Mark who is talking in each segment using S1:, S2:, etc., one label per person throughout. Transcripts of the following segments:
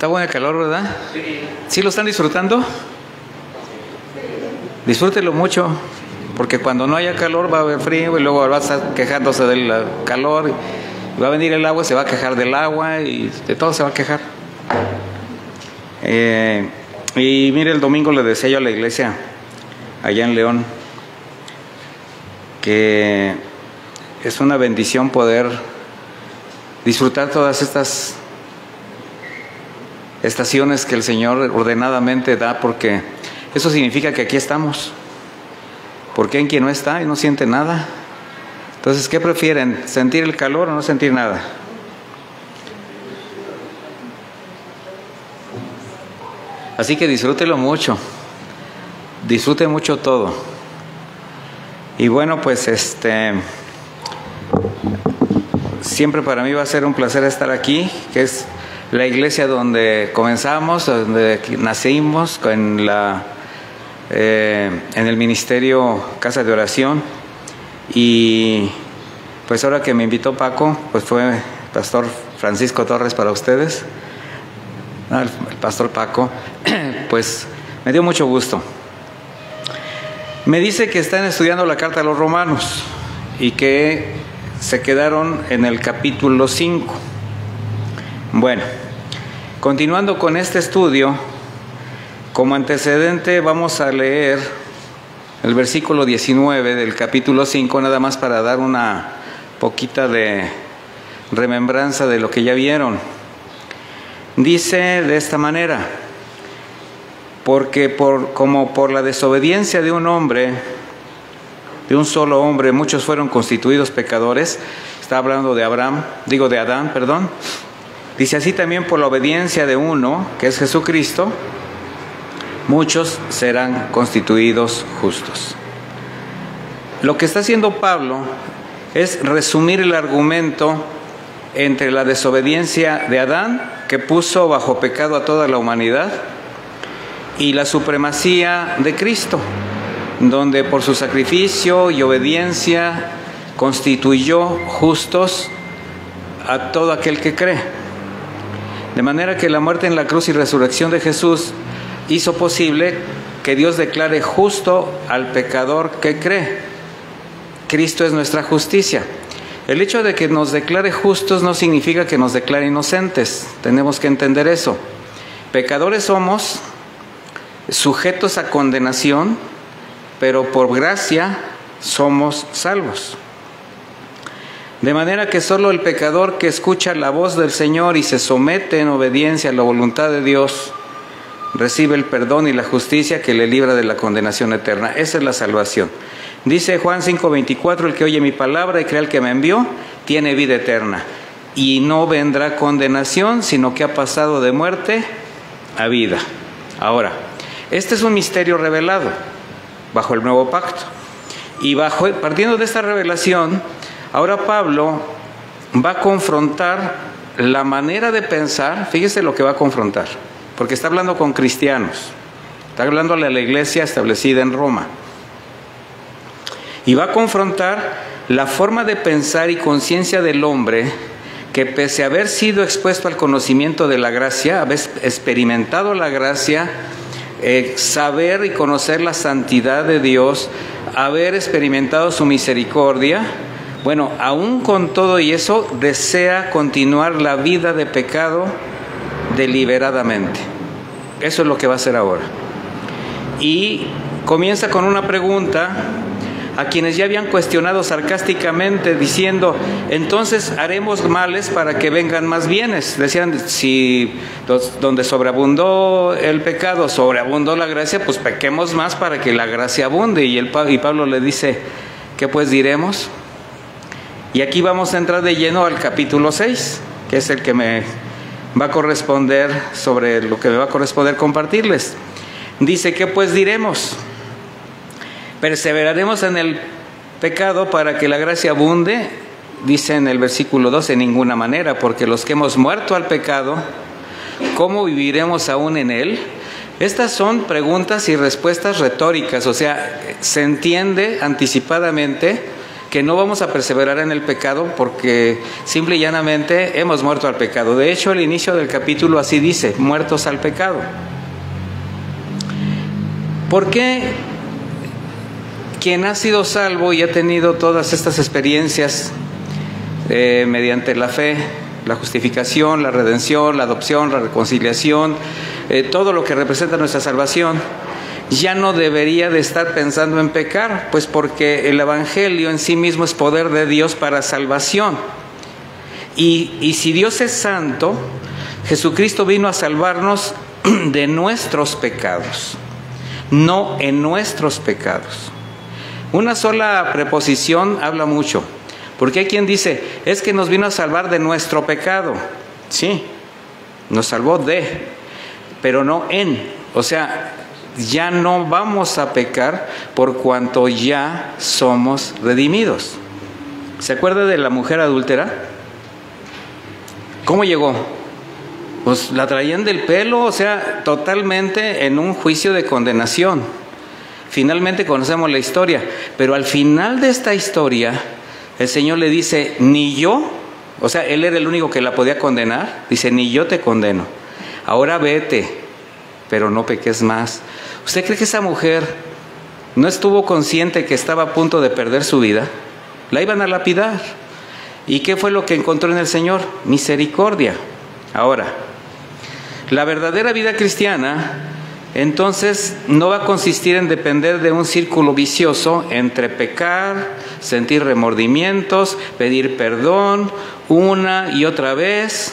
S1: Está bueno el calor, ¿verdad?
S2: Sí.
S1: ¿Sí lo están disfrutando? Disfrútelo mucho, porque cuando no haya calor va a haber frío y luego va a estar quejándose del calor, y va a venir el agua y se va a quejar del agua y de todo se va a quejar. Y mire, el domingo le decía yo a la iglesia allá en León que es una bendición poder disfrutar todas estas estaciones que el Señor ordenadamente da, porque eso significa que aquí estamos. Porque hay quien no está y no siente nada. Entonces, ¿qué prefieren? ¿Sentir el calor o no sentir nada? Así que disfrútelo mucho. Disfrute mucho todo. Y bueno, pues siempre para mí va a ser un placer estar aquí, que es la iglesia donde comenzamos, donde nacimos, en el ministerio Casa de Oración. Y pues ahora que me invitó Paco, pues fue Pastor Francisco Torres para ustedes, el Pastor Paco, pues me dio mucho gusto. Me dice que están estudiando la carta a los romanos y que se quedaron en el capítulo 5. Bueno, continuando con este estudio, como antecedente vamos a leer el versículo 19 del capítulo 5, nada más para dar una poquita de remembranza de lo que ya vieron. Dice de esta manera: porque como por la desobediencia de un hombre, de un solo hombre, muchos fueron constituidos pecadores. Está hablando de Adán. Dice: así también por la obediencia de uno, que es Jesucristo, muchos serán constituidos justos. Lo que está haciendo Pablo es resumir el argumento entre la desobediencia de Adán, que puso bajo pecado a toda la humanidad, y la supremacía de Cristo, donde por su sacrificio y obediencia constituyó justos a todo aquel que cree. De manera que la muerte en la cruz y resurrección de Jesús hizo posible que Dios declare justo al pecador que cree. Cristo es nuestra justicia. El hecho de que nos declare justos no significa que nos declare inocentes. Tenemos que entender eso. Pecadores somos, sujetos a condenación, pero por gracia somos salvos. De manera que solo el pecador que escucha la voz del Señor y se somete en obediencia a la voluntad de Dios recibe el perdón y la justicia que le libra de la condenación eterna. Esa es la salvación. Dice Juan 5:24: el que oye mi palabra y cree al que me envió tiene vida eterna, y no vendrá condenación, sino que ha pasado de muerte a vida. Ahora, este es un misterio revelado bajo el nuevo pacto. Y partiendo de esta revelación, ahora Pablo va a confrontar la manera de pensar. Fíjese lo que va a confrontar, porque está hablando con cristianos, está hablándole a la iglesia establecida en Roma. Y va a confrontar la forma de pensar y conciencia del hombre que, pese a haber sido expuesto al conocimiento de la gracia, haber experimentado la gracia, saber y conocer la santidad de Dios, haber experimentado su misericordia, bueno, aún con todo y eso, desea continuar la vida de pecado deliberadamente. Eso es lo que va a hacer ahora. Y comienza con una pregunta a quienes ya habían cuestionado sarcásticamente, diciendo: entonces haremos males para que vengan más bienes. Decían: si donde sobreabundó el pecado, sobreabundó la gracia, pues pequemos más para que la gracia abunde. Y Pablo le dice: ¿qué pues diremos? Y aquí vamos a entrar de lleno al capítulo 6, que es el que me va a corresponder, sobre lo que me va a corresponder compartirles. Dice: ¿qué pues diremos? ¿Perseveraremos en el pecado para que la gracia abunde? Dice en el versículo 2: en ninguna manera, porque los que hemos muerto al pecado, ¿cómo viviremos aún en él? Estas son preguntas y respuestas retóricas, o sea, se entiende anticipadamente que no vamos a perseverar en el pecado porque simple y llanamente hemos muerto al pecado. De hecho, el inicio del capítulo así dice, muertos al pecado. ¿Por qué quien ha sido salvo y ha tenido todas estas experiencias mediante la fe, la justificación, la redención, la adopción, la reconciliación, todo lo que representa nuestra salvación, ya no debería de estar pensando en pecar? Pues porque el Evangelio en sí mismo es poder de Dios para salvación. Y si Dios es santo, Jesucristo vino a salvarnos de nuestros pecados, no en nuestros pecados. Una sola preposición habla mucho, porque hay quien dice, es que nos vino a salvar de nuestro pecado. Sí, nos salvó de, pero no en. O sea, ya no vamos a pecar por cuanto ya somos redimidos. ¿Se acuerda de la mujer adúltera? ¿Cómo llegó? Pues la traían del pelo, o sea, totalmente en un juicio de condenación. Finalmente conocemos la historia, pero al final de esta historia, el Señor le dice, ni yo, o sea, Él era el único que la podía condenar, dice, ni yo te condeno, ahora vete, pero no peques más. ¿Usted cree que esa mujer no estuvo consciente que estaba a punto de perder su vida? La iban a lapidar. ¿Y qué fue lo que encontró en el Señor? Misericordia. Ahora, la verdadera vida cristiana, entonces, no va a consistir en depender de un círculo vicioso entre pecar, sentir remordimientos, pedir perdón una y otra vez,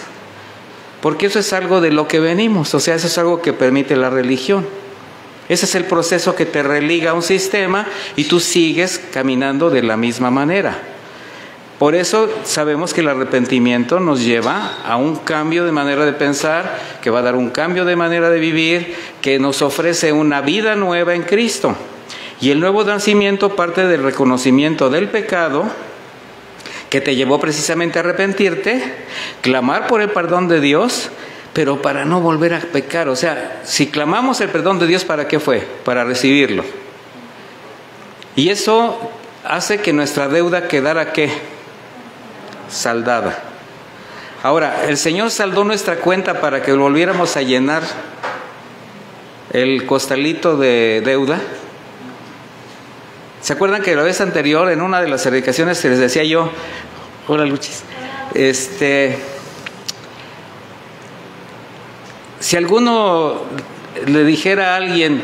S1: porque eso es algo de lo que venimos, o sea, eso es algo que permite la religión. Ese es el proceso que te religa a un sistema y tú sigues caminando de la misma manera. Por eso sabemos que el arrepentimiento nos lleva a un cambio de manera de pensar, que va a dar un cambio de manera de vivir, que nos ofrece una vida nueva en Cristo. Y el nuevo nacimiento parte del reconocimiento del pecado, que te llevó precisamente a arrepentirte, clamar por el perdón de Dios, pero para no volver a pecar. O sea, si clamamos el perdón de Dios, ¿para qué fue? Para recibirlo. Y eso hace que nuestra deuda quedara, ¿qué? Saldada. Ahora, el Señor saldó nuestra cuenta para que volviéramos a llenar el costalito de deuda. ¿Se acuerdan que la vez anterior, en una de las predicaciones, que les decía yo, hola Luchis, si alguno le dijera a alguien,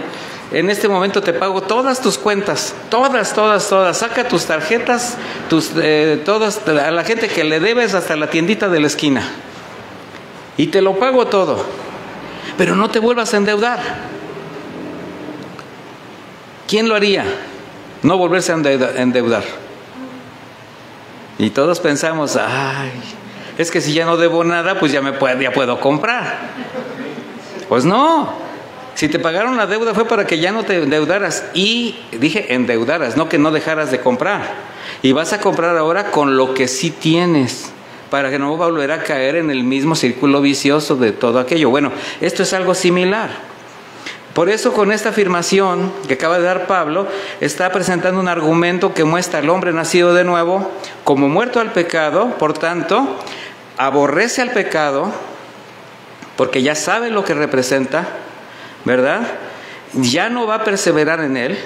S1: en este momento te pago todas tus cuentas, todas, saca tus tarjetas, todas, a la gente que le debes hasta la tiendita de la esquina, y te lo pago todo, pero no te vuelvas a endeudar. ¿Quién lo haría? No volverse a endeudar. Y todos pensamos, ay, es que si ya no debo nada, pues ya puedo comprar. Pues no. Si te pagaron la deuda fue para que ya no te endeudaras. Y dije endeudaras, no que no dejaras de comprar. Y vas a comprar ahora con lo que sí tienes, para que no volver a caer en el mismo círculo vicioso de todo aquello. Bueno, esto es algo similar. Por eso, con esta afirmación que acaba de dar Pablo, está presentando un argumento que muestra al hombre nacido de nuevo como muerto al pecado. Por tanto, aborrece al pecado porque ya sabe lo que representa, ¿verdad? Ya no va a perseverar en él,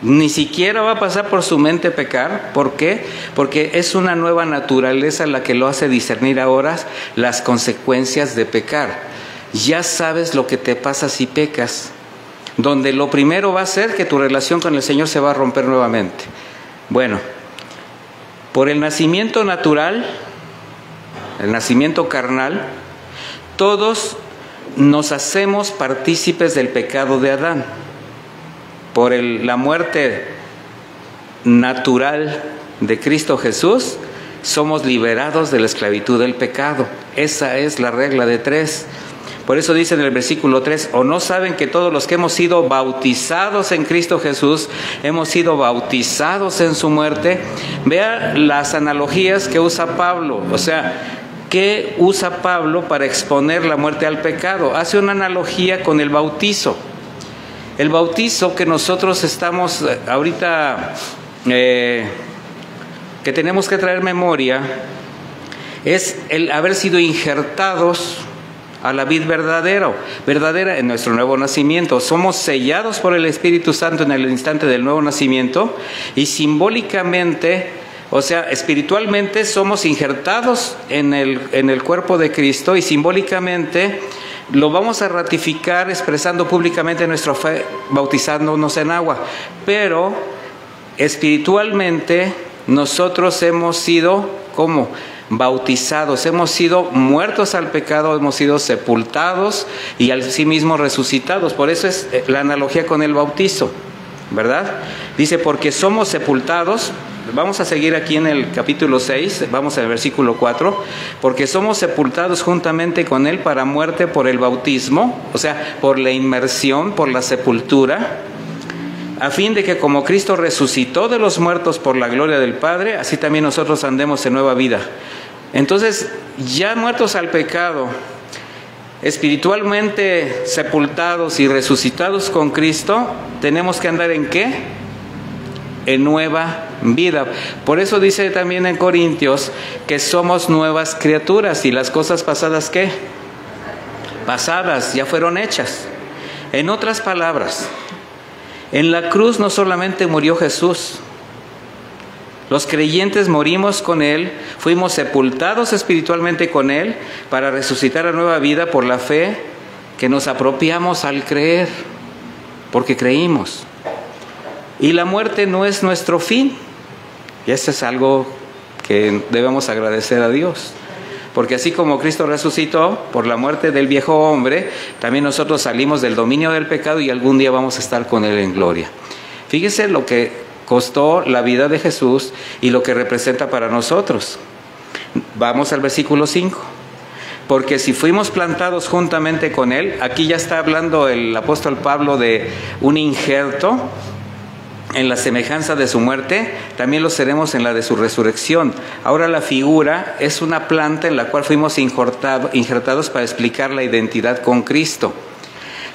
S1: ni siquiera va a pasar por su mente pecar. ¿Por qué? Porque es una nueva naturaleza la que lo hace discernir ahora las consecuencias de pecar. Ya sabes lo que te pasa si pecas, donde lo primero va a ser que tu relación con el Señor se va a romper nuevamente. Bueno, por el nacimiento natural, el nacimiento carnal, todos nos hacemos partícipes del pecado de Adán. Por la muerte natural de Cristo Jesús, somos liberados de la esclavitud del pecado. Esa es la regla de 3. Por eso dice en el versículo 3, ¿o no saben que todos los que hemos sido bautizados en Cristo Jesús, hemos sido bautizados en su muerte? Vea las analogías que usa Pablo. O sea, ¿qué usa Pablo para exponer la muerte al pecado? Hace una analogía con el bautizo. El bautizo que nosotros estamos ahorita que tenemos que traer memoria es el haber sido injertados a la vid verdadera en nuestro nuevo nacimiento. Somos sellados por el Espíritu Santo en el instante del nuevo nacimiento y simbólicamente, o sea, espiritualmente somos injertados en el cuerpo de Cristo y simbólicamente lo vamos a ratificar expresando públicamente nuestra fe, bautizándonos en agua. Pero espiritualmente nosotros hemos sido, ¿cómo? Bautizados, hemos sido muertos al pecado, hemos sido sepultados y asimismo resucitados. Por eso es la analogía con el bautizo, ¿verdad? Dice, porque somos sepultados. Vamos a seguir aquí en el capítulo 6, vamos al versículo 4. Porque somos sepultados juntamente con Él para muerte por el bautismo, o sea, por la inmersión, por la sepultura, a fin de que como Cristo resucitó de los muertos por la gloria del Padre, así también nosotros andemos en nueva vida. Entonces, ya muertos al pecado, espiritualmente sepultados y resucitados con Cristo, tenemos que andar ¿en qué? En nueva vida. Por eso dice también en Corintios que somos nuevas criaturas y las cosas pasadas ¿qué? Pasadas, ya fueron hechas. En otras palabras, en la cruz no solamente murió Jesús, los creyentes morimos con Él, fuimos sepultados espiritualmente con Él para resucitar a nueva vida por la fe que nos apropiamos al creer, porque creímos. Y la muerte no es nuestro fin, y esto es algo que debemos agradecer a Dios. Porque así como Cristo resucitó por la muerte del viejo hombre, también nosotros salimos del dominio del pecado y algún día vamos a estar con Él en gloria. Fíjese lo que costó la vida de Jesús y lo que representa para nosotros. Vamos al versículo 5. Porque si fuimos plantados juntamente con Él, aquí ya está hablando el apóstol Pablo de un injerto en la semejanza de su muerte, también lo seremos en la de su resurrección. Ahora la figura es una planta en la cual fuimos injertados para explicar la identidad con Cristo.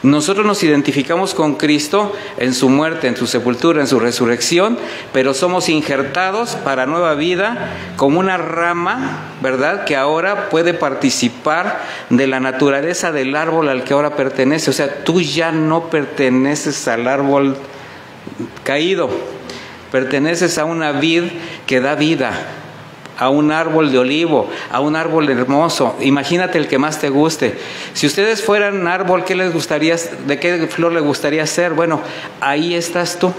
S1: Nosotros nos identificamos con Cristo en su muerte, en su sepultura, en su resurrección, pero somos injertados para nueva vida como una rama, ¿verdad?, que ahora puede participar de la naturaleza del árbol al que ahora pertenece. O sea, tú ya no perteneces al árbol caído, perteneces a una vid que da vida, a un árbol de olivo, a un árbol hermoso. Imagínate el que más te guste. Si ustedes fueran un árbol, ¿qué les gustaría, de qué flor les gustaría ser? Bueno, ahí estás tú,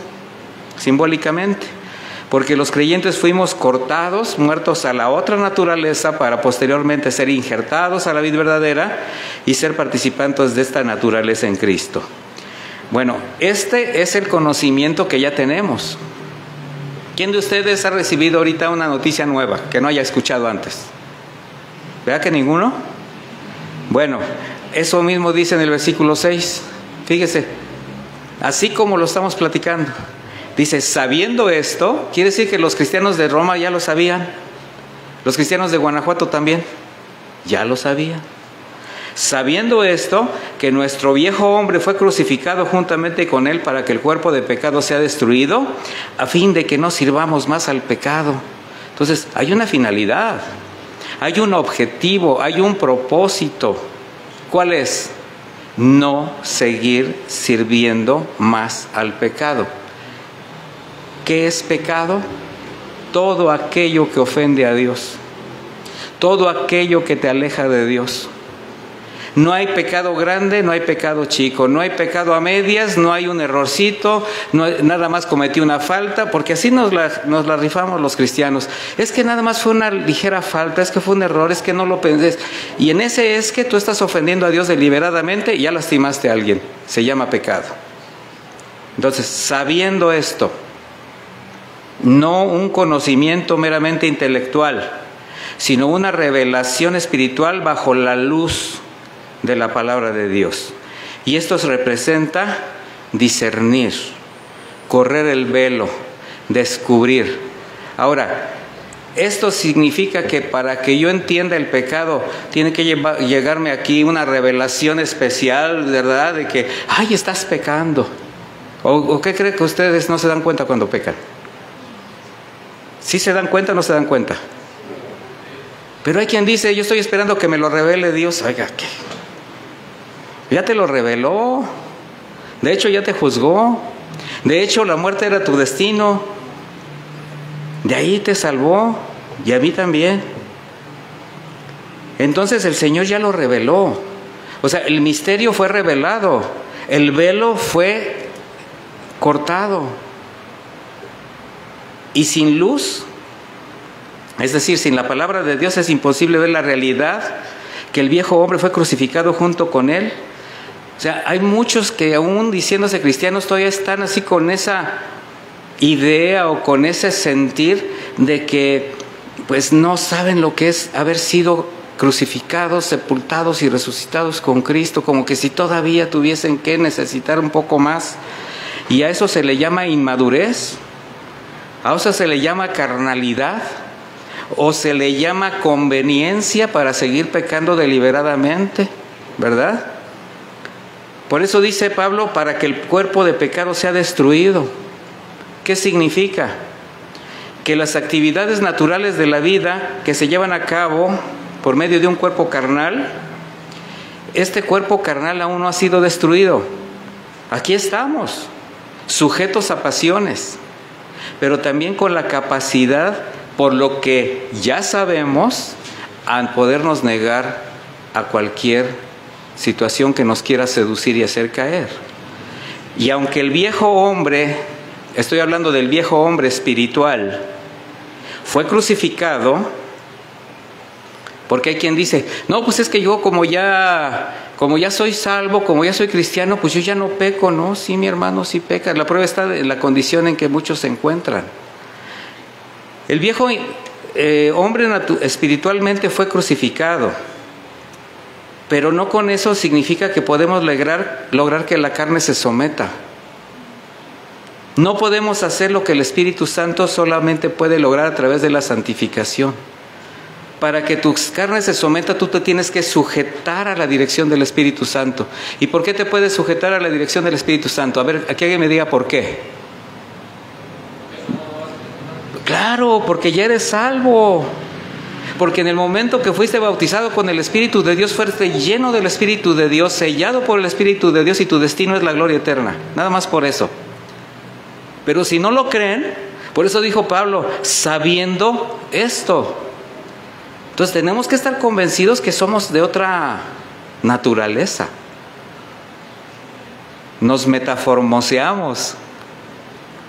S1: simbólicamente, porque los creyentes fuimos cortados, muertos a la otra naturaleza para posteriormente ser injertados a la vid verdadera y ser participantes de esta naturaleza en Cristo. Bueno, este es el conocimiento que ya tenemos. ¿Quién de ustedes ha recibido ahorita una noticia nueva que no haya escuchado antes? ¿Verdad que ninguno? Bueno, eso mismo dice en el versículo 6. Fíjese, así como lo estamos platicando. Dice, sabiendo esto, quiere decir que los cristianos de Roma ya lo sabían. Los cristianos de Guanajuato también, ya lo sabían. Sabiendo esto, que nuestro viejo hombre fue crucificado juntamente con Él para que el cuerpo de pecado sea destruido, a fin de que no sirvamos más al pecado. Entonces, hay una finalidad, hay un objetivo, hay un propósito. ¿Cuál es? No seguir sirviendo más al pecado. ¿Qué es pecado? Todo aquello que ofende a Dios, todo aquello que te aleja de Dios. No hay pecado grande, no hay pecado chico, no hay pecado a medias, no hay un errorcito, nada más cometí una falta, porque así nos la rifamos los cristianos. Es que nada más fue una ligera falta, es que fue un error, es que no lo pensé. Y en ese es que tú estás ofendiendo a Dios deliberadamente y ya lastimaste a alguien. Se llama pecado. Entonces, sabiendo esto, no un conocimiento meramente intelectual, sino una revelación espiritual bajo la luz de la palabra de Dios. Y esto representa discernir, correr el velo, descubrir. Ahora, esto significa que para que yo entienda el pecado, tiene que llegarme aquí una revelación especial, ¿verdad? De que, ay, estás pecando. ¿O qué cree que ustedes no se dan cuenta cuando pecan? ¿Sí se dan cuenta o no se dan cuenta? Pero hay quien dice, yo estoy esperando que me lo revele Dios. Oiga, ¿qué? Ya te lo reveló. De hecho, ya te juzgó. De hecho, la muerte era tu destino. De ahí te salvó. Y a mí también. Entonces el Señor ya lo reveló. O sea, el misterio fue revelado. El velo fue cortado. Y sin luz, es decir, sin la palabra de Dios, es imposible ver la realidad que el viejo hombre fue crucificado junto con él. O sea, hay muchos que aún diciéndose cristianos todavía están así con esa idea o con ese sentir de que pues no saben lo que es haber sido crucificados, sepultados y resucitados con Cristo, como que si todavía tuviesen que necesitar un poco más. Y a eso se le llama inmadurez, a eso se le llama carnalidad, o se le llama conveniencia para seguir pecando deliberadamente, ¿verdad? Por eso dice Pablo, para que el cuerpo de pecado sea destruido. ¿Qué significa? Que las actividades naturales de la vida que se llevan a cabo por medio de un cuerpo carnal, este cuerpo carnal aún no ha sido destruido. Aquí estamos, sujetos a pasiones, pero también con la capacidad, por lo que ya sabemos, a podernos negar a cualquier situación que nos quiera seducir y hacer caer. Y aunque el viejo hombre, estoy hablando del viejo hombre espiritual, fue crucificado, porque hay quien dice, no, pues es que yo como ya soy salvo, como ya soy cristiano, pues yo ya no peco. No, sí, mi hermano, sí peca. La prueba está en la condición en que muchos se encuentran. El viejo hombre espiritualmente fue crucificado, pero no con eso significa que podemos lograr que la carne se someta. No podemos hacer lo que el Espíritu Santo solamente puede lograr a través de la santificación. Para que tu carne se someta, tú te tienes que sujetar a la dirección del Espíritu Santo. ¿Y por qué te puedes sujetar a la dirección del Espíritu Santo? A ver, aquí alguien me diga por qué. Claro, porque ya eres salvo. Porque en el momento que fuiste bautizado con el Espíritu de Dios, fuiste lleno del Espíritu de Dios, sellado por el Espíritu de Dios, y tu destino es la gloria eterna. Nada más por eso. Pero si no lo creen, por eso dijo Pablo, sabiendo esto. Entonces tenemos que estar convencidos que somos de otra naturaleza. Nos metaformoseamos,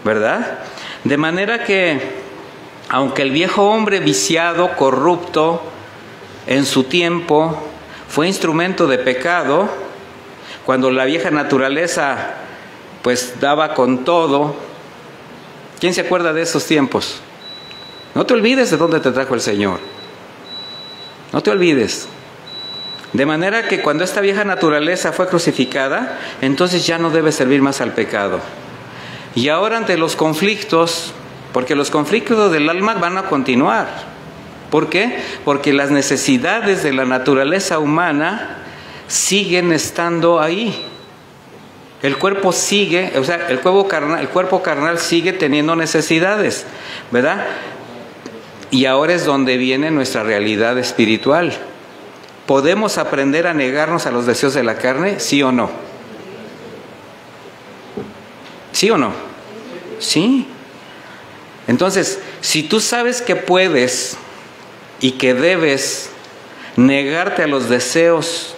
S1: ¿verdad? De manera que, aunque el viejo hombre viciado, corrupto, en su tiempo, fue instrumento de pecado, cuando la vieja naturaleza pues daba con todo. ¿Quién se acuerda de esos tiempos? No te olvides de dónde te trajo el Señor. No te olvides. De manera que cuando esta vieja naturaleza fue crucificada, entonces ya no debe servir más al pecado. Y ahora ante los conflictos, porque los conflictos del alma van a continuar. ¿Por qué? Porque las necesidades de la naturaleza humana siguen estando ahí. El cuerpo sigue, o sea, el cuerpo carnal sigue teniendo necesidades, ¿verdad? Y ahora es donde viene nuestra realidad espiritual. ¿Podemos aprender a negarnos a los deseos de la carne? ¿Sí o no? ¿Sí o no? Sí. Entonces, si tú sabes que puedes y que debes negarte a los deseos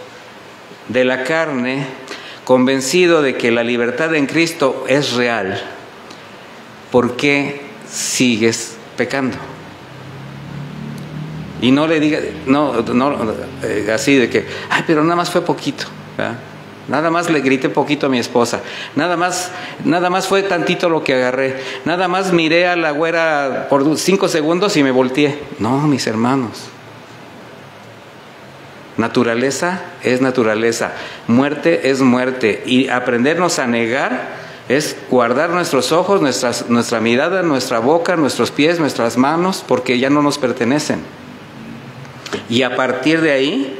S1: de la carne, convencido de que la libertad en Cristo es real, ¿por qué sigues pecando? Y no le digas, así de que, ay, pero nada más fue poquito, ¿verdad? Nada más le grité poquito a mi esposa, nada más fue tantito lo que agarré, nada más miré a la güera por 5 segundos y me volteé. No, mis hermanos. Naturaleza es naturaleza, muerte es muerte, y aprendernos a negar es guardar nuestros ojos, nuestra mirada, nuestra boca, nuestros pies, nuestras manos, porque ya no nos pertenecen. Y a partir de ahí,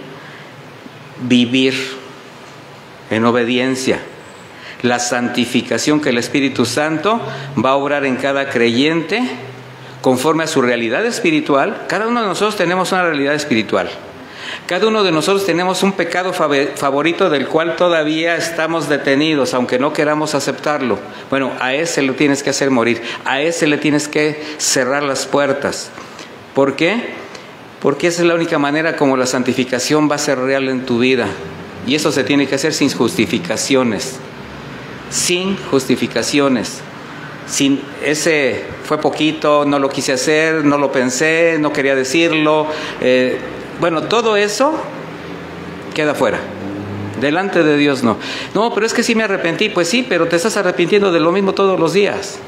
S1: vivir en obediencia. La santificación que el Espíritu Santo va a obrar en cada creyente conforme a su realidad espiritual. Cada uno de nosotros tenemos una realidad espiritual. Cada uno de nosotros tenemos un pecado favorito del cual todavía estamos detenidos, aunque no queramos aceptarlo. Bueno, a ese lo tienes que hacer morir, a ese le tienes que cerrar las puertas. ¿Por qué? Porque esa es la única manera como la santificación va a ser real en tu vida. Y eso se tiene que hacer sin justificaciones. Sin justificaciones. Sin ese fue poquito, no lo quise hacer, no lo pensé, no quería decirlo. Bueno, todo eso queda fuera. Delante de Dios no. No, pero es que sí me arrepentí. Pues sí, pero te estás arrepintiendo de lo mismo todos los días.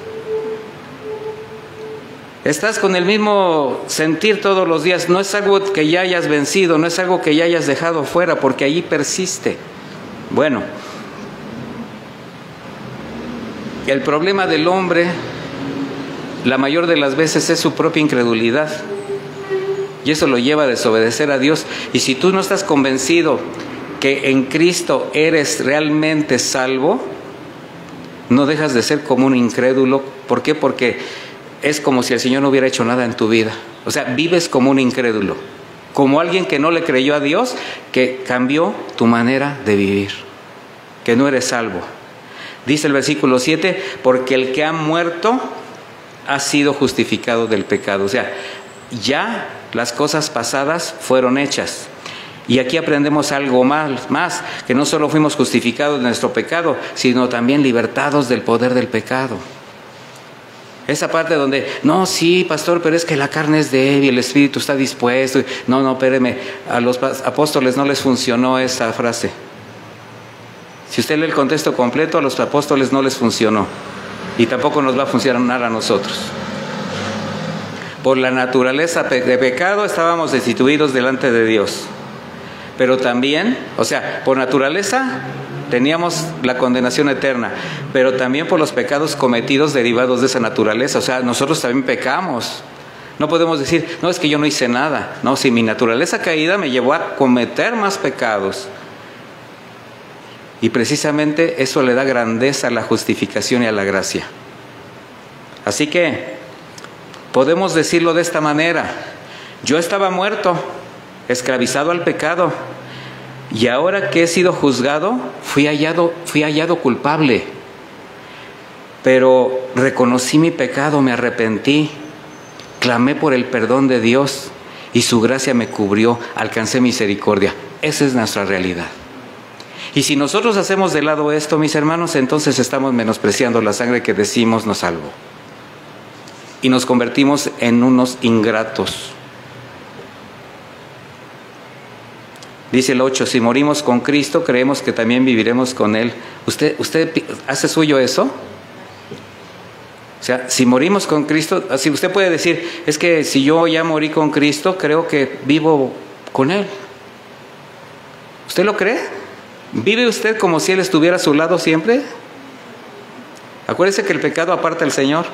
S1: Estás con el mismo sentir todos los días. No es algo que ya hayas vencido, no es algo que ya hayas dejado fuera, porque allí persiste. Bueno, el problema del hombre, la mayor de las veces, es su propia incredulidad. Y eso lo lleva a desobedecer a Dios. Y si tú no estás convencido que en Cristo eres realmente salvo, no dejas de ser como un incrédulo. ¿Por qué? Porque es como si el Señor no hubiera hecho nada en tu vida. O sea, vives como un incrédulo, como alguien que no le creyó a Dios, que cambió tu manera de vivir, que no eres salvo. Dice el versículo 7, porque el que ha muerto ha sido justificado del pecado. O sea, ya las cosas pasadas fueron hechas. Y aquí aprendemos algo más, que no solo fuimos justificados de nuestro pecado, sino también libertados del poder del pecado. Esa parte donde, no, sí, pastor, pero es que la carne es débil, el espíritu está dispuesto. No, espéreme, a los apóstoles no les funcionó esa frase. Si usted lee el contexto completo, a los apóstoles no les funcionó. Y tampoco nos va a funcionar a nosotros. Por la naturaleza de pecado estábamos destituidos delante de Dios. Pero también, o sea, por naturaleza teníamos la condenación eterna, pero también por los pecados cometidos derivados de esa naturaleza. O sea, nosotros también pecamos. No podemos decir, no, es que yo no hice nada. No, si mi naturaleza caída me llevó a cometer más pecados. Y precisamente eso le da grandeza a la justificación y a la gracia. Así que podemos decirlo de esta manera: yo estaba muerto, esclavizado al pecado, y ahora que he sido juzgado, fui hallado culpable. Pero reconocí mi pecado, me arrepentí, clamé por el perdón de Dios y su gracia me cubrió, alcancé misericordia. Esa es nuestra realidad. Y si nosotros hacemos de lado esto, mis hermanos, entonces estamos menospreciando la sangre que decimos nos salvó. Y nos convertimos en unos ingratos. Dice el 8, si morimos con Cristo, creemos que también viviremos con Él. ¿Usted hace suyo eso? O sea, si morimos con Cristo, así usted puede decir, es que si yo ya morí con Cristo, creo que vivo con Él. ¿Usted lo cree? ¿Vive usted como si Él estuviera a su lado siempre? Acuérdese que el pecado aparta al Señor.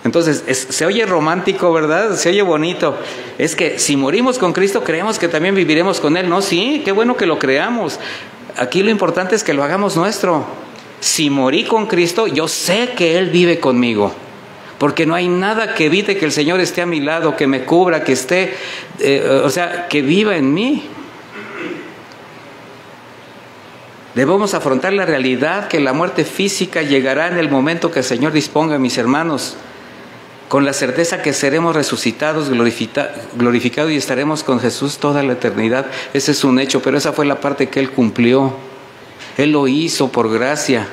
S1: Entonces, se oye romántico, ¿verdad? Se oye bonito. Es que si morimos con Cristo, creemos que también viviremos con Él. No, sí, qué bueno que lo creamos. Aquí lo importante es que lo hagamos nuestro. Si morí con Cristo, yo sé que Él vive conmigo. Porque no hay nada que evite que el Señor esté a mi lado, que me cubra, que esté, que viva en mí. Debemos afrontar la realidad que la muerte física llegará en el momento que el Señor disponga, mis hermanos, con la certeza que seremos resucitados, glorificados y estaremos con Jesús toda la eternidad. Ese es un hecho, pero esa fue la parte que Él cumplió. Él lo hizo por gracia.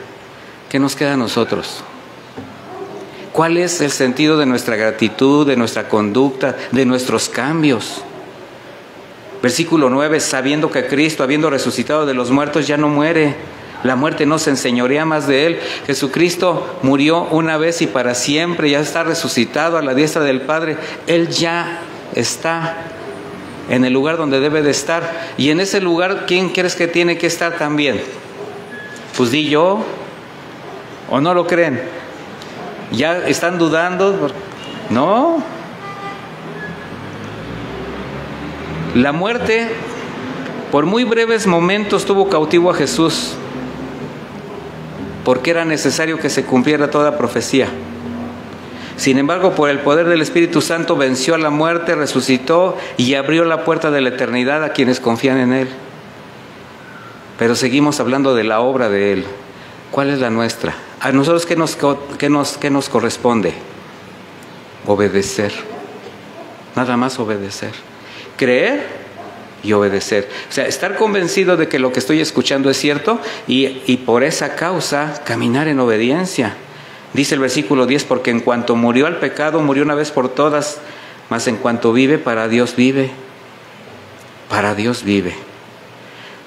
S1: ¿Qué nos queda a nosotros? ¿Cuál es el sentido de nuestra gratitud, de nuestra conducta, de nuestros cambios? Versículo 9, sabiendo que Cristo, habiendo resucitado de los muertos, ya no muere. La muerte no se enseñorea más de Él. Jesucristo murió una vez y para siempre, ya está resucitado a la diestra del Padre. Él ya está en el lugar donde debe de estar. Y en ese lugar, ¿quién crees que tiene que estar también? Pues di yo, ¿o no lo creen? ¿Ya están dudando? No. La muerte, por muy breves momentos, tuvo cautivo a Jesús, porque era necesario que se cumpliera toda profecía. Sin embargo, por el poder del Espíritu Santo venció a la muerte, resucitó y abrió la puerta de la eternidad a quienes confían en Él. Pero seguimos hablando de la obra de Él. ¿Cuál es la nuestra? ¿A nosotros qué nos corresponde? Obedecer. Nada más obedecer. Creer y obedecer. O sea, estar convencido de que lo que estoy escuchando es cierto y por esa causa caminar en obediencia. Dice el versículo 10, porque en cuanto murió al pecado, murió una vez por todas, mas en cuanto vive, para Dios vive. Para Dios vive.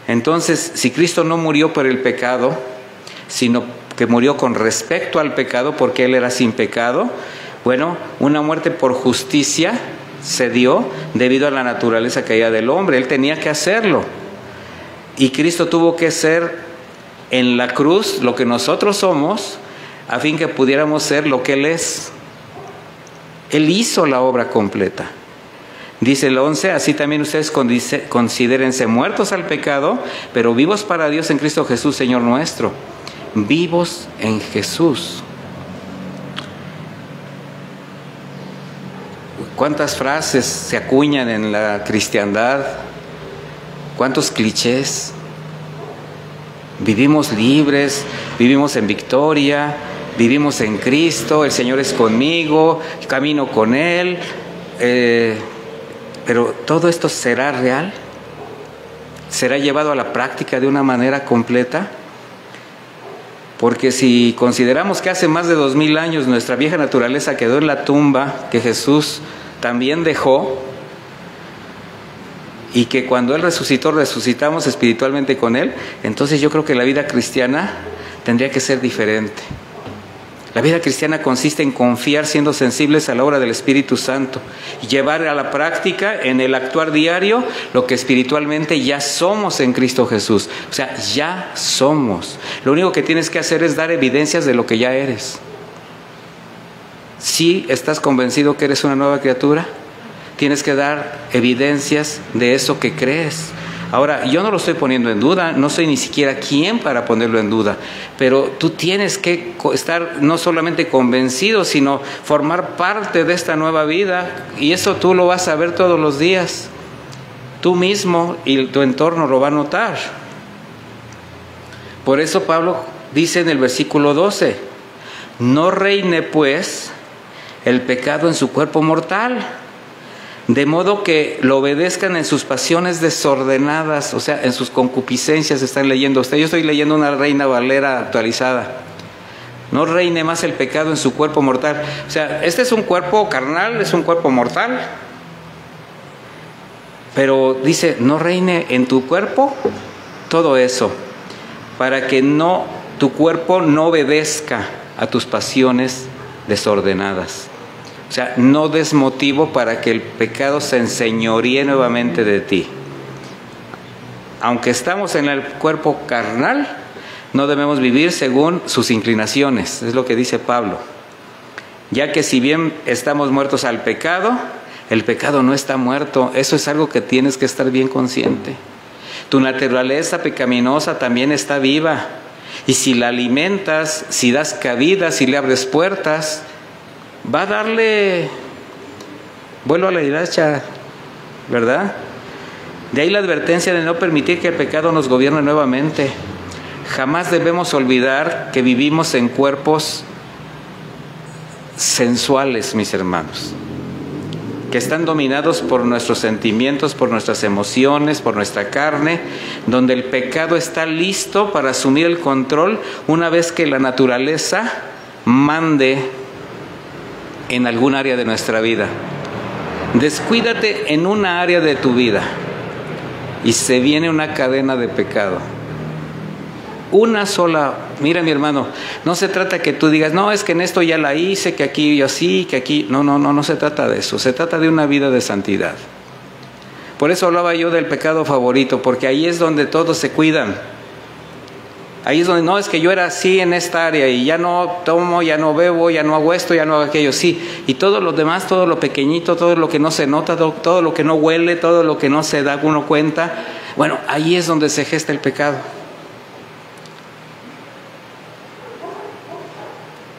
S1: Entonces, si Cristo no murió por el pecado, sino que murió con respecto al pecado, porque Él era sin pecado, bueno, una muerte por justicia se dio debido a la naturaleza caída del hombre. Él tenía que hacerlo. Y Cristo tuvo que ser en la cruz lo que nosotros somos, a fin que pudiéramos ser lo que Él es. Él hizo la obra completa. Dice el 11, así también ustedes considérense muertos al pecado, pero vivos para Dios en Cristo Jesús, Señor nuestro. Vivos en Jesús. ¿Cuántas frases se acuñan en la cristiandad? ¿Cuántos clichés? Vivimos libres, vivimos en victoria, vivimos en Cristo, el Señor es conmigo, camino con Él. Pero ¿todo esto será real? ¿Será llevado a la práctica de una manera completa? Porque si consideramos que hace más de 2000 años nuestra vieja naturaleza quedó en la tumba que Jesús también dejó, y que cuando Él resucitó, resucitamos espiritualmente con Él, entonces yo creo que la vida cristiana tendría que ser diferente. La vida cristiana consiste en confiar siendo sensibles a la obra del Espíritu Santo y llevar a la práctica en el actuar diario lo que espiritualmente ya somos en Cristo Jesús. O sea, ya somos. Lo único que tienes que hacer es dar evidencias de lo que ya eres. Si estás convencido que eres una nueva criatura, tienes que dar evidencias de eso que crees. Ahora, yo no lo estoy poniendo en duda, no soy ni siquiera quien para ponerlo en duda, pero tú tienes que estar no solamente convencido, sino formar parte de esta nueva vida, y eso tú lo vas a ver todos los días. Tú mismo y tu entorno lo va a notar. Por eso Pablo dice en el versículo 12, no reine pues el pecado en su cuerpo mortal, de modo que lo obedezcan en sus pasiones desordenadas, o sea, en sus concupiscencias. Están leyendo usted, yo estoy leyendo una Reina Valera actualizada. No reine más el pecado en su cuerpo mortal. O sea, este es un cuerpo carnal, es un cuerpo mortal. Pero dice, no reine en tu cuerpo todo eso, para que tu cuerpo no obedezca a tus pasiones desordenadas. O sea, no des motivo para que el pecado se enseñoree nuevamente de ti. Aunque estamos en el cuerpo carnal, no debemos vivir según sus inclinaciones, es lo que dice Pablo. Ya que si bien estamos muertos al pecado, el pecado no está muerto. Eso es algo que tienes que estar bien consciente. Tu naturaleza pecaminosa también está viva. Y si la alimentas, si das cabida, si le abres puertas, va a darle vuelo a la hilacha, ¿verdad? De ahí la advertencia de no permitir que el pecado nos gobierne nuevamente. Jamás debemos olvidar que vivimos en cuerpos sensuales, mis hermanos, que están dominados por nuestros sentimientos, por nuestras emociones, por nuestra carne, donde el pecado está listo para asumir el control una vez que la naturaleza mande en algún área de nuestra vida. Descuídate en una área de tu vida y se viene una cadena de pecado. Una sola. Mira, mi hermano, no se trata que tú digas, no, es que en esto ya la hice, que aquí yo sí, que aquí. No se trata de eso. Se trata de una vida de santidad. Por eso hablaba yo del pecado favorito, porque ahí es donde todos se cuidan. Ahí es donde, no, es que yo era así en esta área y ya no tomo, ya no bebo, ya no hago esto, ya no hago aquello, sí. Y todo lo demás, todo lo pequeñito, todo lo que no se nota, todo lo que no huele, todo lo que no se da uno cuenta, bueno, ahí es donde se gesta el pecado.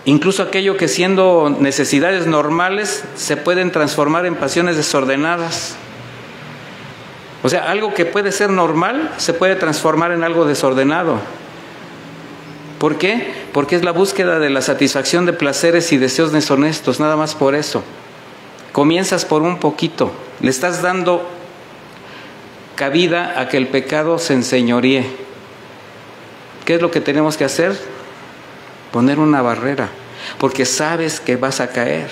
S1: Incluso aquello que siendo necesidades normales se pueden transformar en pasiones desordenadas. O sea, algo que puede ser normal se puede transformar en algo desordenado. ¿Por qué? Porque es la búsqueda de la satisfacción de placeres y deseos deshonestos, nada más por eso. Comienzas por un poquito, le estás dando cabida a que el pecado se enseñoree. ¿Qué es lo que tenemos que hacer? Poner una barrera, porque sabes que vas a caer.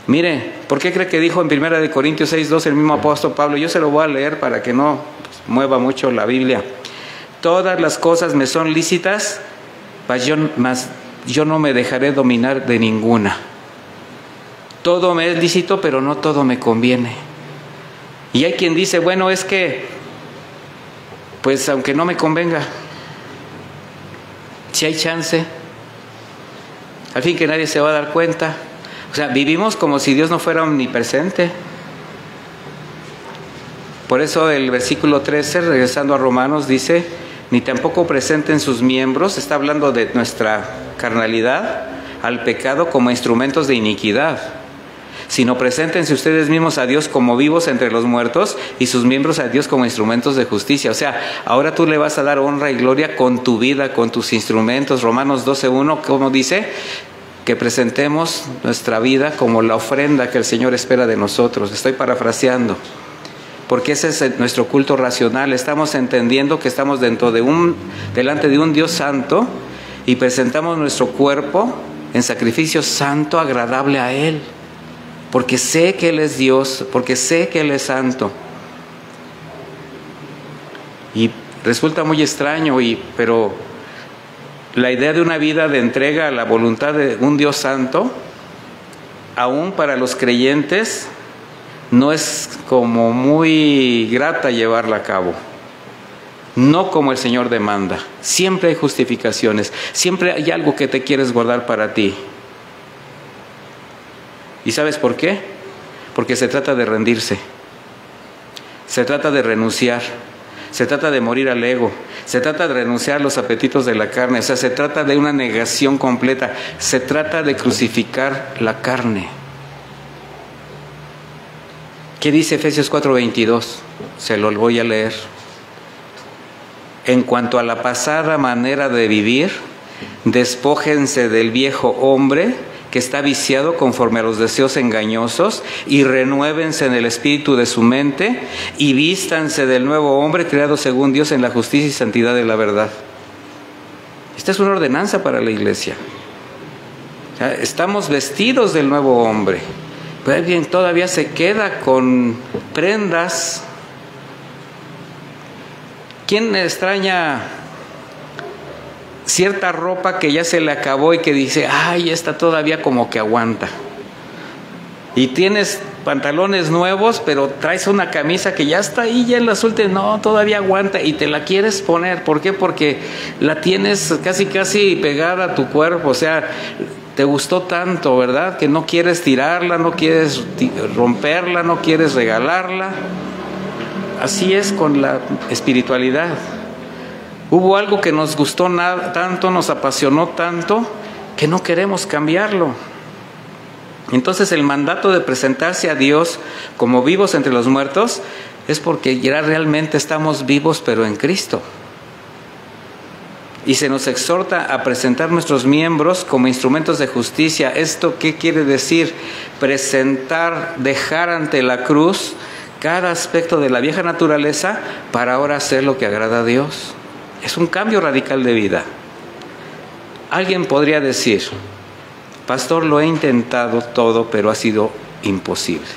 S1: Mire, ¿por qué cree que dijo en 1 Corintios 6:2 el mismo apóstol Pablo? Yo se lo voy a leer para que no mueva mucho la Biblia. Todas las cosas me son lícitas, mas yo no me dejaré dominar de ninguna. Todo me es lícito, pero no todo me conviene. Y hay quien dice, bueno, es que, pues aunque no me convenga, si hay chance, al fin que nadie se va a dar cuenta. O sea, vivimos como si Dios no fuera omnipresente. Por eso el versículo 13, regresando a Romanos, dice, ni tampoco presenten sus miembros, está hablando de nuestra carnalidad, al pecado como instrumentos de iniquidad, sino preséntense ustedes mismos a Dios como vivos entre los muertos y sus miembros a Dios como instrumentos de justicia. O sea, ahora tú le vas a dar honra y gloria con tu vida, con tus instrumentos. Romanos 12:1, ¿cómo dice? Que presentemos nuestra vida como la ofrenda que el Señor espera de nosotros. Estoy parafraseando, porque ese es nuestro culto racional. Estamos entendiendo que estamos delante de un Dios santo y presentamos nuestro cuerpo en sacrificio santo, agradable a Él, porque sé que Él es Dios, porque sé que Él es santo. Y resulta muy extraño, pero la idea de una vida de entrega a la voluntad de un Dios santo, aún para los creyentes, no es como muy grata llevarla a cabo. No como el Señor demanda. Siempre hay justificaciones, siempre hay algo que te quieres guardar para ti. ¿Y sabes por qué? Porque se trata de rendirse, se trata de renunciar, se trata de morir al ego, se trata de renunciar a los apetitos de la carne. O sea, se trata de una negación completa, se trata de crucificar la carne. ¿Qué dice Efesios 4:22? Se lo voy a leer. En cuanto a la pasada manera de vivir, despójense del viejo hombre que está viciado conforme a los deseos engañosos, y renuévense en el espíritu de su mente, y vístanse del nuevo hombre creado según Dios en la justicia y santidad de la verdad. Esta es una ordenanza para la iglesia. O sea, estamos vestidos del nuevo hombre. Pero alguien todavía se queda con prendas. ¿Quién extraña cierta ropa que ya se le acabó y que dice, ay, esta todavía como que aguanta? Y tienes pantalones nuevos, pero traes una camisa que ya está ahí, ya en las últimas, no, todavía aguanta, y te la quieres poner. ¿Por qué? Porque la tienes casi pegada a tu cuerpo. O sea, te gustó tanto, ¿verdad?, que no quieres tirarla, no quieres romperla, no quieres regalarla. Así es con la espiritualidad. Hubo algo que nos gustó tanto, nos apasionó tanto, que no queremos cambiarlo. Entonces el mandato de presentarse a Dios como vivos entre los muertos es porque ya realmente estamos vivos, pero en Cristo. Y se nos exhorta a presentar nuestros miembros como instrumentos de justicia. ¿Esto qué quiere decir? Presentar, dejar ante la cruz cada aspecto de la vieja naturaleza para ahora hacer lo que agrada a Dios. Es un cambio radical de vida. Alguien podría decir, pastor, lo he intentado todo, pero ha sido imposible.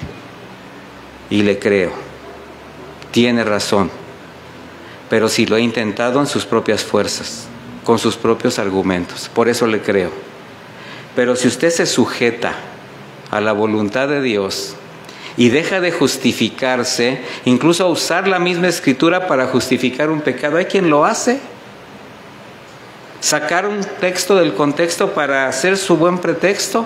S1: Y le creo, tiene razón, pero sí lo he intentado en sus propias fuerzas, con sus propios argumentos, por eso le creo. Pero si usted se sujeta a la voluntad de Dios y deja de justificarse, incluso a usar la misma escritura para justificar un pecado, hay quien lo hace. Sacar un texto del contexto para hacer su buen pretexto.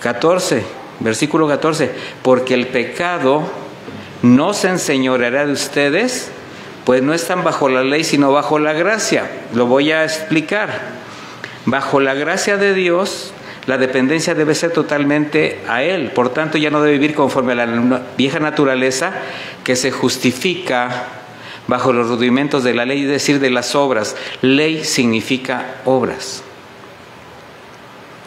S1: 14, versículo 14, porque el pecado no se enseñoreará de ustedes, pues no están bajo la ley, sino bajo la gracia. Lo voy a explicar. Bajo la gracia de Dios, la dependencia debe ser totalmente a Él. Por tanto, ya no debe vivir conforme a la vieja naturaleza que se justifica bajo los rudimentos de la ley, es decir, de las obras. Ley significa obras.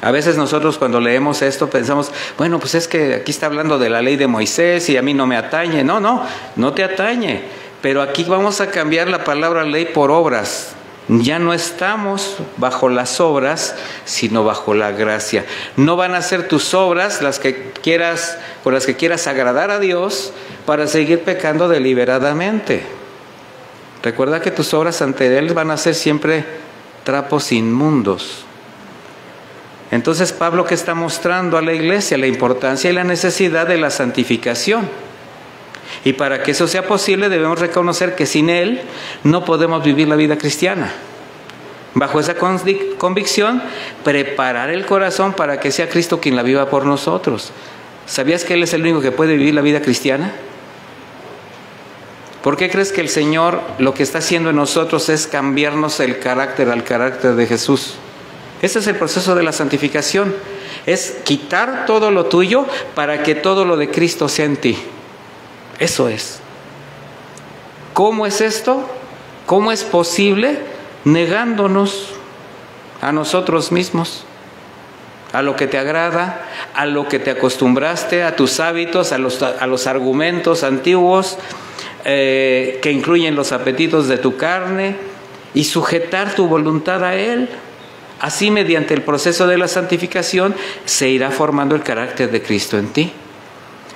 S1: A veces nosotros cuando leemos esto pensamos, bueno, pues es que aquí está hablando de la ley de Moisés y a mí no me atañe. No te atañe. Pero aquí vamos a cambiar la palabra ley por obras. Ya no estamos bajo las obras, sino bajo la gracia. No van a ser tus obras con las que quieras agradar a Dios para seguir pecando deliberadamente. Recuerda que tus obras ante Él van a ser siempre trapos inmundos. Entonces Pablo, ¿qué está mostrando a la iglesia? La importancia y la necesidad de la santificación. Y para que eso sea posible debemos reconocer que sin Él no podemos vivir la vida cristiana. Bajo esa convicción, preparar el corazón para que sea Cristo quien la viva por nosotros. ¿Sabías que Él es el único que puede vivir la vida cristiana? ¿Por qué crees que el Señor lo que está haciendo en nosotros es cambiarnos el carácter al carácter de Jesús? Ese es el proceso de la santificación. Es quitar todo lo tuyo para que todo lo de Cristo sea en ti. Eso es. ¿Cómo es esto? ¿Cómo es posible? Negándonos a nosotros mismos, a lo que te agrada, a lo que te acostumbraste, a tus hábitos, a los argumentos antiguos que incluyen los apetitos de tu carne, y sujetar tu voluntad a Él. Así, mediante el proceso de la santificación, se irá formando el carácter de Cristo en ti.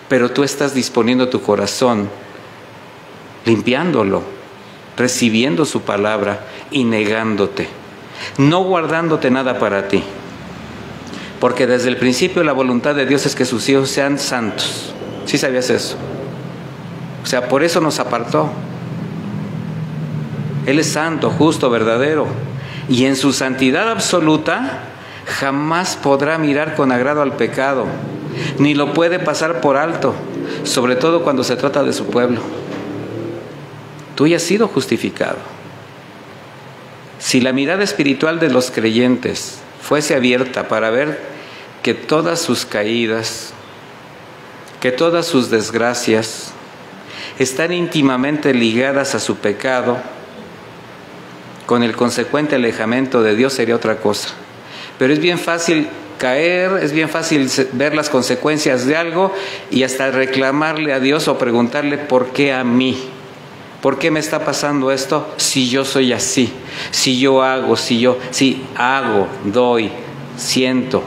S1: Pero tú estás disponiendo tu corazón, limpiándolo, recibiendo su palabra y negándote, no guardándote nada para ti. Porque desde el principio la voluntad de Dios es que sus hijos sean santos. ¿Sí sabías eso? O sea, por eso nos apartó. Él es santo, justo, verdadero. Y en su santidad absoluta jamás podrá mirar con agrado al pecado, ni lo puede pasar por alto, sobre todo cuando se trata de su pueblo. Tú ya has sido justificado. Si la mirada espiritual de los creyentes fuese abierta para ver que todas sus caídas, que todas sus desgracias están íntimamente ligadas a su pecado, con el consecuente alejamiento de Dios, sería otra cosa. Pero es bien fácil caer, es bien fácil ver las consecuencias de algo y hasta reclamarle a Dios o preguntarle: ¿por qué a mí? ¿Por qué me está pasando esto si yo soy así? Si yo hago, doy, siento,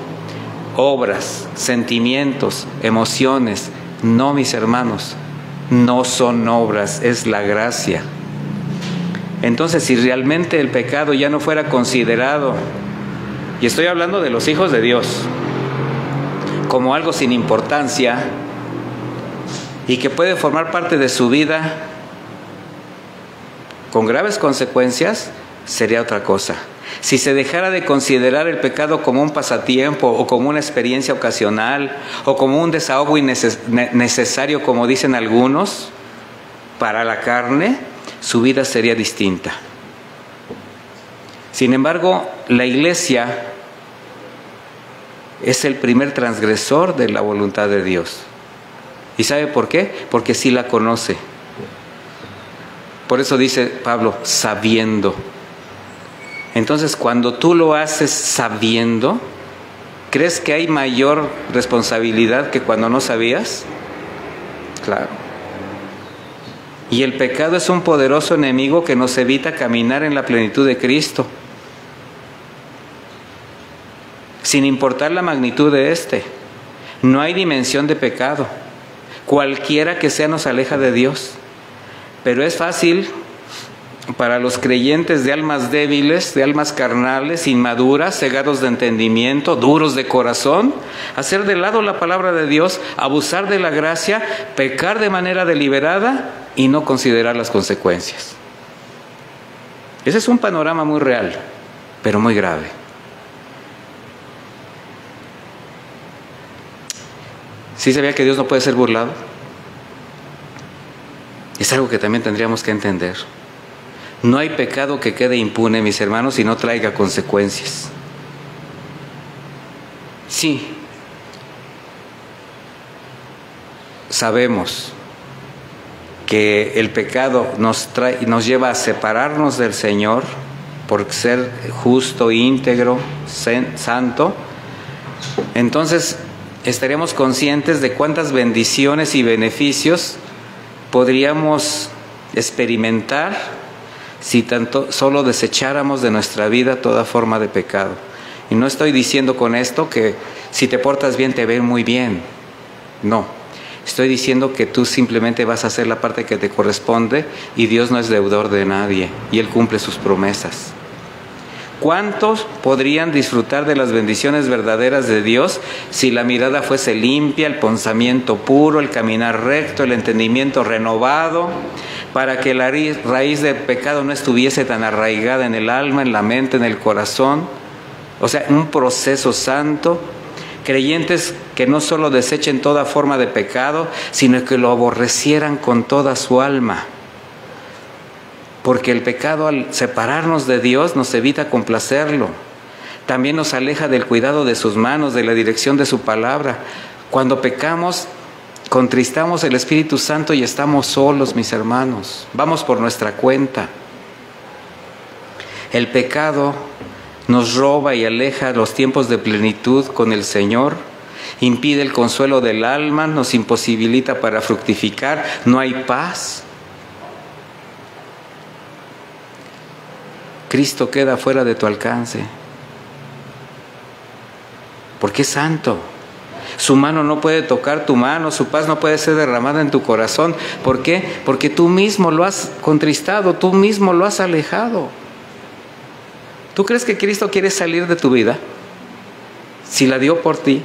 S1: obras, sentimientos, emociones. No, mis hermanos, no son obras, es la gracia. Entonces, si realmente el pecado ya no fuera considerado, y estoy hablando de los hijos de Dios, como algo sin importancia y que puede formar parte de su vida con graves consecuencias, sería otra cosa. Si se dejara de considerar el pecado como un pasatiempo o como una experiencia ocasional o como un desahogo necesario, como dicen algunos, para la carne, su vida sería distinta. Sin embargo, la iglesia es el primer transgresor de la voluntad de Dios. ¿Y sabe por qué? Porque sí la conoce. Por eso dice Pablo, sabiendo. Entonces, cuando tú lo haces sabiendo, ¿crees que hay mayor responsabilidad que cuando no sabías? Claro. Y el pecado es un poderoso enemigo que nos evita caminar en la plenitud de Cristo, sin importar la magnitud de este. No hay dimensión de pecado. Cualquiera que sea nos aleja de Dios. Pero es fácil para los creyentes de almas débiles, de almas carnales, inmaduras, cegados de entendimiento, duros de corazón, hacer de lado la palabra de Dios, abusar de la gracia, pecar de manera deliberada y no considerar las consecuencias. Ese es un panorama muy real, pero muy grave. ¿Sí sabía que Dios no puede ser burlado? Es algo que también tendríamos que entender. No hay pecado que quede impune, mis hermanos, y no traiga consecuencias. Sí, sabemos que el pecado nos lleva a separarnos del Señor por ser justo, íntegro, santo. Entonces estaremos conscientes de cuántas bendiciones y beneficios podríamos experimentar si solo desecháramos de nuestra vida toda forma de pecado. Y no estoy diciendo con esto que si te portas bien te ven muy bien. No. Estoy diciendo que tú simplemente vas a hacer la parte que te corresponde y Dios no es deudor de nadie y Él cumple sus promesas. ¿Cuántos podrían disfrutar de las bendiciones verdaderas de Dios si la mirada fuese limpia, el pensamiento puro, el caminar recto, el entendimiento renovado, para que la raíz del pecado no estuviese tan arraigada en el alma, en la mente, en el corazón? O sea, un proceso santo. Creyentes que no solo desechen toda forma de pecado, sino que lo aborrecieran con toda su alma. Porque el pecado, al separarnos de Dios, nos evita complacerlo. También nos aleja del cuidado de sus manos, de la dirección de su palabra. Cuando pecamos, contristamos el Espíritu Santo y estamos solos, mis hermanos. Vamos por nuestra cuenta. El pecado nos roba y aleja los tiempos de plenitud con el Señor, impide el consuelo del alma, nos imposibilita para fructificar, no hay paz. Cristo queda fuera de tu alcance, porque es santo. Su mano no puede tocar tu mano, su paz no puede ser derramada en tu corazón. ¿Por qué? Porque tú mismo lo has contristado, tú mismo lo has alejado. ¿Tú crees que Cristo quiere salir de tu vida si la dio por ti?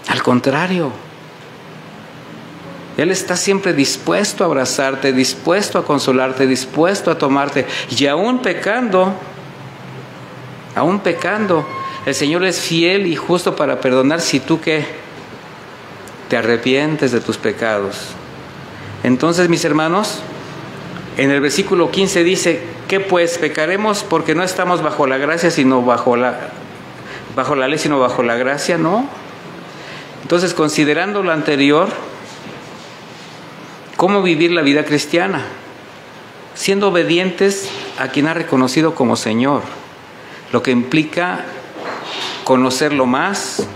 S1: Al contrario, Él está siempre dispuesto a abrazarte, dispuesto a consolarte, dispuesto a tomarte. Y aún pecando, el Señor es fiel y justo para perdonar si tú ¿qué? Te arrepientes de tus pecados. Entonces, mis hermanos, en el versículo 15 dice: ¿qué pues? ¿Pecaremos porque no estamos bajo la gracia, sino bajo la ley, sino bajo la gracia? No. Entonces, considerando lo anterior, ¿cómo vivir la vida cristiana? Siendo obedientes a quien ha reconocido como Señor, lo que implica conocerlo más,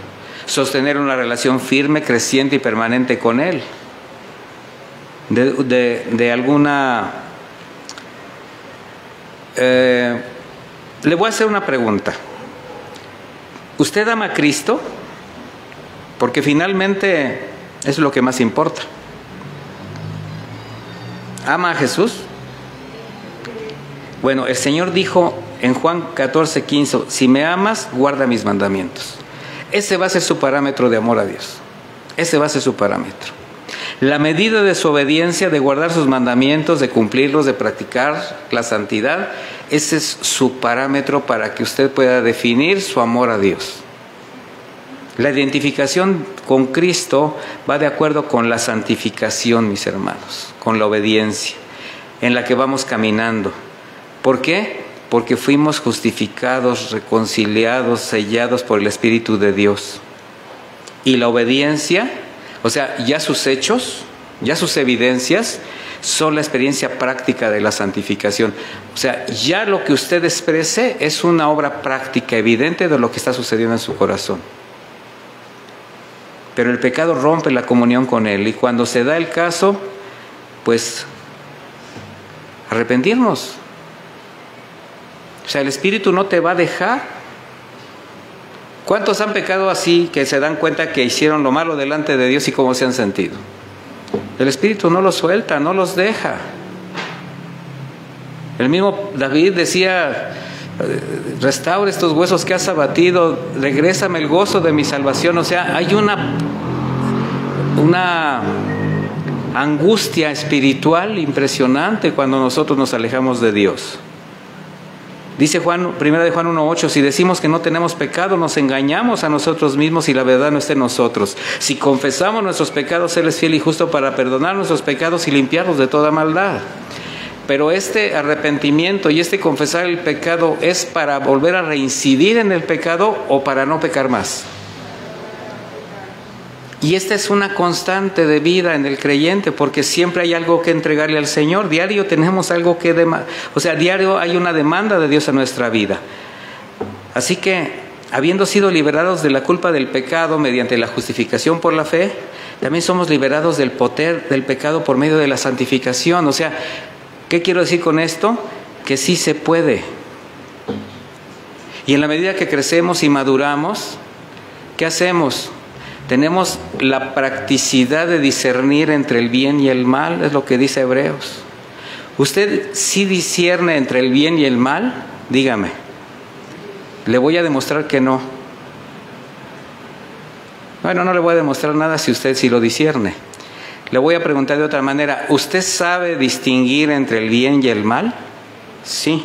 S1: sostener una relación firme, creciente y permanente con Él. De alguna... le voy a hacer una pregunta. ¿Usted ama a Cristo? Porque finalmente es lo que más importa. ¿Ama a Jesús? Bueno, el Señor dijo en Juan 14:15: si me amas, guarda mis mandamientos. Ese va a ser su parámetro de amor a Dios. Ese va a ser su parámetro. La medida de su obediencia, de guardar sus mandamientos, de cumplirlos, de practicar la santidad, ese es su parámetro para que usted pueda definir su amor a Dios. La identificación con Cristo va de acuerdo con la santificación, mis hermanos, con la obediencia en la que vamos caminando. ¿Por qué? Porque fuimos justificados, reconciliados, sellados por el Espíritu de Dios. Y la obediencia, o sea, ya sus hechos, ya sus evidencias, son la experiencia práctica de la santificación. O sea, ya lo que usted exprese es una obra práctica, evidente de lo que está sucediendo en su corazón. Pero el pecado rompe la comunión con Él, y cuando se da el caso, pues arrepentirnos. O sea, el Espíritu no te va a dejar. ¿Cuántos han pecado así que se dan cuenta que hicieron lo malo delante de Dios y cómo se han sentido? El Espíritu no los suelta, no los deja. El mismo David decía: restaura estos huesos que has abatido, regrésame el gozo de mi salvación. O sea, hay una angustia espiritual impresionante cuando nosotros nos alejamos de Dios. Dice Primera de Juan 1:8: si decimos que no tenemos pecado, nos engañamos a nosotros mismos y la verdad no está en nosotros. Si confesamos nuestros pecados, Él es fiel y justo para perdonar nuestros pecados y limpiarlos de toda maldad. Pero este arrepentimiento y este confesar el pecado, ¿es para volver a reincidir en el pecado o para no pecar más? Y esta es una constante de vida en el creyente, porque siempre hay algo que entregarle al Señor. Diario tenemos algo que diario hay una demanda de Dios a nuestra vida. Así que, habiendo sido liberados de la culpa del pecado mediante la justificación por la fe, también somos liberados del poder del pecado por medio de la santificación. O sea, ¿qué quiero decir con esto? Que sí se puede. Y en la medida que crecemos y maduramos, ¿qué hacemos? Tenemos la practicidad de discernir entre el bien y el mal, es lo que dice Hebreos. ¿Usted sí discierne entre el bien y el mal? Dígame. Le voy a demostrar que no. Bueno, no le voy a demostrar nada si usted sí lo discierne. Le voy a preguntar de otra manera. ¿Usted sabe distinguir entre el bien y el mal? Sí.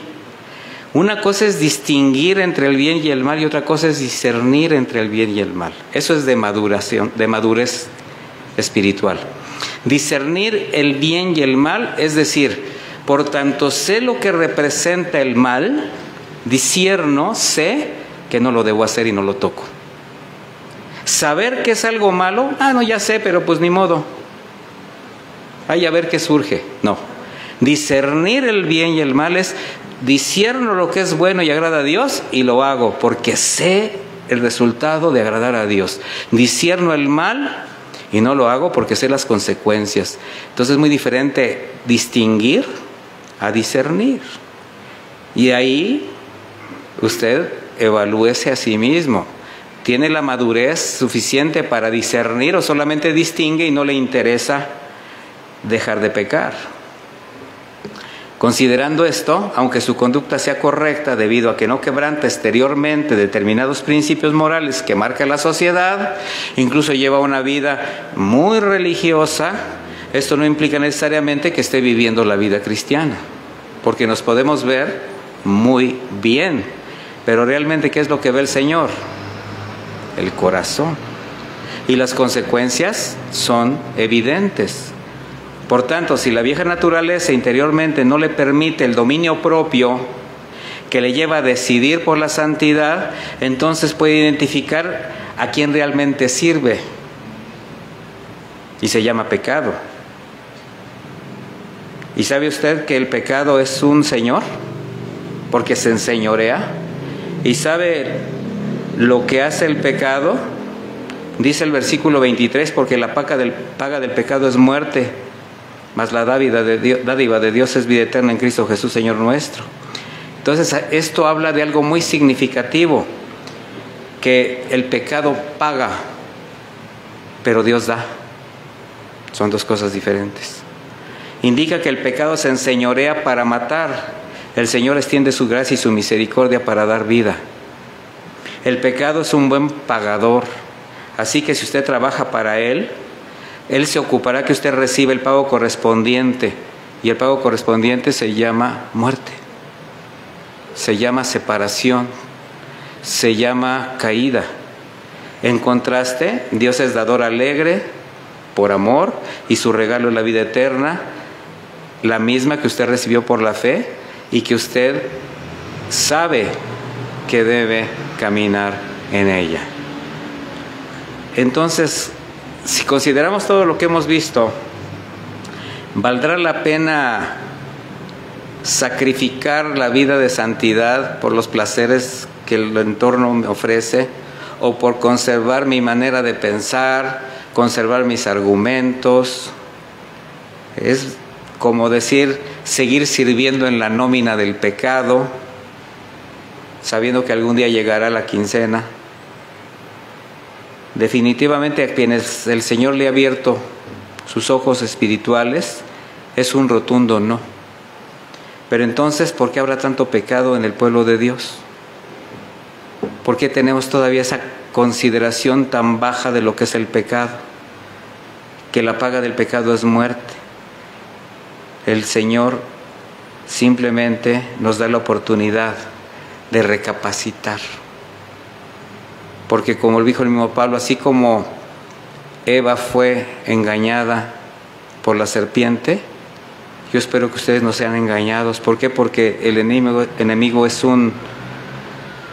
S1: Una cosa es distinguir entre el bien y el mal y otra cosa es discernir entre el bien y el mal. Eso es de maduración, de madurez espiritual. Discernir el bien y el mal, es decir, por tanto sé lo que representa el mal, discierno, sé que no lo debo hacer y no lo toco. Saber que es algo malo, no, ya sé, pero pues ni modo. A ver qué surge. No. Discernir el bien y el mal es discierno lo que es bueno y agrada a Dios y lo hago porque sé el resultado de agradar a Dios. Discierno el mal y no lo hago porque sé las consecuencias. Entonces es muy diferente distinguir a discernir. Y ahí usted evalúese a sí mismo. ¿Tiene la madurez suficiente para discernir o solamente distingue y no le interesa dejar de pecar? Considerando esto, aunque su conducta sea correcta debido a que no quebranta exteriormente determinados principios morales que marca la sociedad, incluso lleva una vida muy religiosa, esto no implica necesariamente que esté viviendo la vida cristiana, porque nos podemos ver muy bien, pero realmente ¿qué es lo que ve el Señor? El corazón. Y las consecuencias son evidentes. Por tanto, si la vieja naturaleza interiormente no le permite el dominio propio que le lleva a decidir por la santidad, entonces puede identificar a quién realmente sirve. Y se llama pecado. ¿Y sabe usted que el pecado es un señor? Porque se enseñorea. ¿Y sabe lo que hace el pecado? Dice el versículo 23, porque la paga del pecado es muerte, mas la dádiva de Dios es vida eterna en Cristo Jesús, Señor nuestro. Entonces, esto habla de algo muy significativo, que el pecado paga, pero Dios da. Son dos cosas diferentes. Indica que el pecado se enseñorea para matar. El Señor extiende su gracia y su misericordia para dar vida. El pecado es un buen pagador. Así que si usted trabaja para Él se ocupará que usted reciba el pago correspondiente. Y el pago correspondiente se llama muerte. Se llama separación. Se llama caída. En contraste, Dios es dador alegre por amor y su regalo es la vida eterna, la misma que usted recibió por la fe y que usted sabe que debe caminar en ella. Entonces, si consideramos todo lo que hemos visto, ¿valdrá la pena sacrificar la vida de santidad por los placeres que el entorno me ofrece o por conservar mi manera de pensar, conservar mis argumentos? Es como decir, seguir sirviendo en la nómina del pecado, sabiendo que algún día llegará la quincena. Definitivamente a quienes el Señor le ha abierto sus ojos espirituales es un rotundo no. Pero entonces, ¿por qué habrá tanto pecado en el pueblo de Dios? ¿Por qué tenemos todavía esa consideración tan baja de lo que es el pecado? Que la paga del pecado es muerte. El Señor simplemente nos da la oportunidad de recapacitar. Porque como dijo el mismo Pablo, así como Eva fue engañada por la serpiente, Yo espero que ustedes no sean engañados. ¿Por qué? Porque el enemigo es un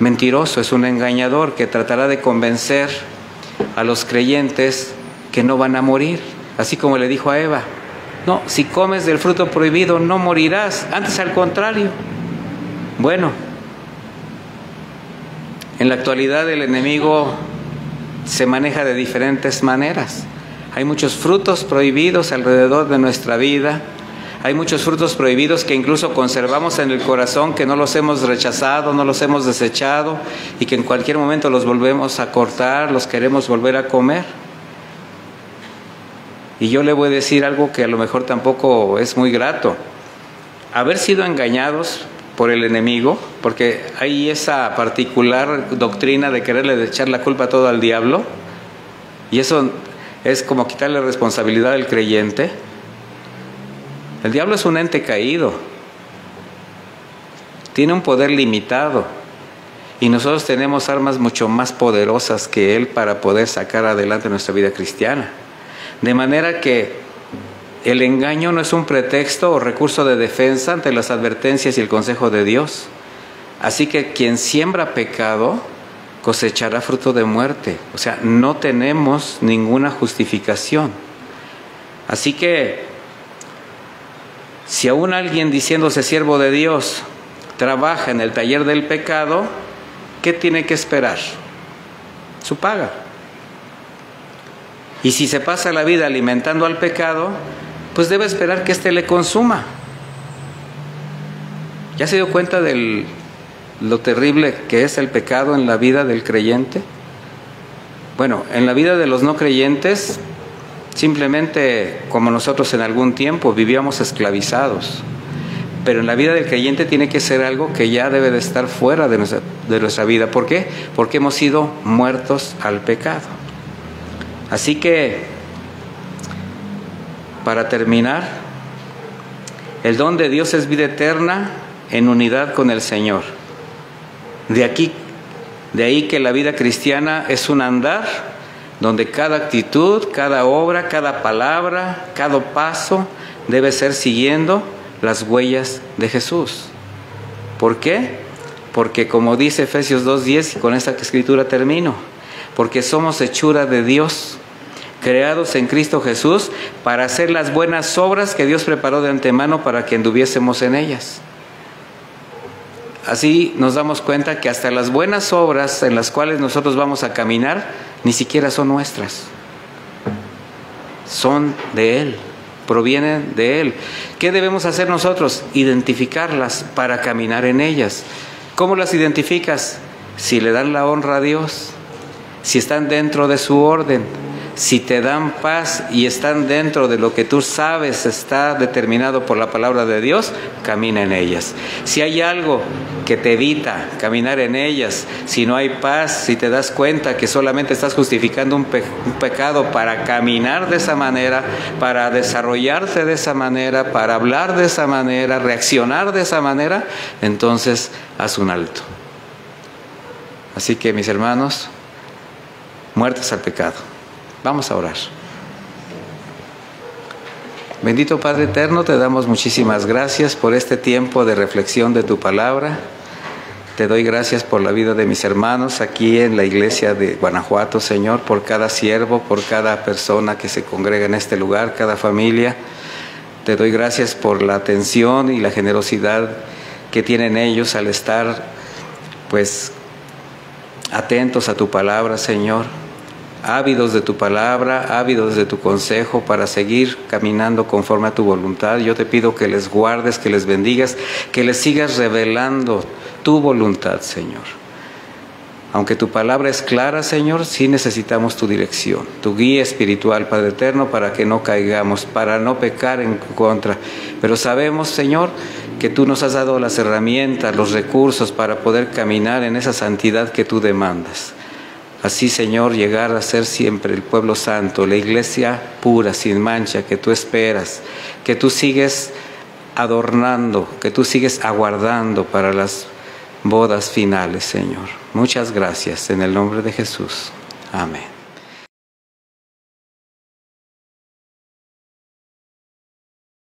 S1: mentiroso, es un engañador que tratará de convencer a los creyentes que no van a morir. Así como le dijo a Eva: no, si comes del fruto prohibido no morirás, antes al contrario. Bueno, en la actualidad el enemigo se maneja de diferentes maneras. Hay muchos frutos prohibidos alrededor de nuestra vida. Hay muchos frutos prohibidos que incluso conservamos en el corazón, que no los hemos rechazado, no los hemos desechado, y que en cualquier momento los volvemos a cortar, los queremos volver a comer. Y yo le voy a decir algo que a lo mejor tampoco es muy grato. Haber sido engañados por el enemigo, porque hay esa particular doctrina de quererle echar la culpa todo al diablo, y eso es como quitarle responsabilidad al creyente. El diablo es un ente caído, tiene un poder limitado, y nosotros tenemos armas mucho más poderosas que él para poder sacar adelante nuestra vida cristiana. De manera que el engaño no es un pretexto o recurso de defensa ante las advertencias y el consejo de Dios. Así que quien siembra pecado cosechará fruto de muerte. O sea, no tenemos ninguna justificación. Así que si aún alguien diciéndose siervo de Dios trabaja en el taller del pecado, ¿qué tiene que esperar? Su paga. Y si se pasa la vida alimentando al pecado, pues debe esperar que éste le consuma. ¿Ya se dio cuenta de lo terrible que es el pecado en la vida del creyente? Bueno, en la vida de los no creyentes, simplemente como nosotros en algún tiempo vivíamos esclavizados. Pero en la vida del creyente tiene que ser algo que ya debe de estar fuera de nuestra vida. ¿Por qué? Porque hemos sido muertos al pecado. Así que, para terminar, el don de Dios es vida eterna en unidad con el Señor. De ahí que la vida cristiana es un andar donde cada actitud, cada obra, cada palabra, cada paso debe ser siguiendo las huellas de Jesús. ¿Por qué? Porque como dice Efesios 2:10, y con esta escritura termino, porque somos hechura de Dios, creados en Cristo Jesús para hacer las buenas obras que Dios preparó de antemano para que anduviésemos en ellas. Así nos damos cuenta que hasta las buenas obras en las cuales nosotros vamos a caminar ni siquiera son nuestras, son de Él, provienen de Él. ¿Qué debemos hacer nosotros? Identificarlas para caminar en ellas. ¿Cómo las identificas? Si le dan la honra a Dios, si están dentro de su orden, si te dan paz y están dentro de lo que tú sabes está determinado por la palabra de Dios, camina en ellas. Si hay algo que te evita caminar en ellas, si no hay paz, si te das cuenta que solamente estás justificando un pecado para caminar de esa manera, para desarrollarte de esa manera, para hablar de esa manera, reaccionar de esa manera, entonces haz un alto. Así que, mis hermanos, muertos al pecado. Vamos a orar. Bendito Padre eterno, te damos muchísimas gracias por este tiempo de reflexión de tu palabra. Te doy gracias por la vida de mis hermanos aquí en la iglesia de Guanajuato, Señor, por cada siervo, por cada persona que se congrega en este lugar, cada familia. Te doy gracias por la atención y la generosidad que tienen ellos al estar, pues, atentos a tu palabra, Señor. Ávidos de tu palabra, ávidos de tu consejo para seguir caminando conforme a tu voluntad. Yo te pido que les guardes, que les bendigas, que les sigas revelando tu voluntad, Señor. Aunque tu palabra es clara, Señor, sí necesitamos tu dirección, tu guía espiritual, Padre eterno, para que no caigamos, para no pecar en contra. Pero sabemos, Señor, que tú nos has dado las herramientas, los recursos para poder caminar en esa santidad que tú demandas. Así, Señor, llegar a ser siempre el pueblo santo, la iglesia pura, sin mancha, que tú esperas, que tú sigues adornando, que tú sigues aguardando para las bodas finales, Señor. Muchas gracias, en el nombre de Jesús. Amén.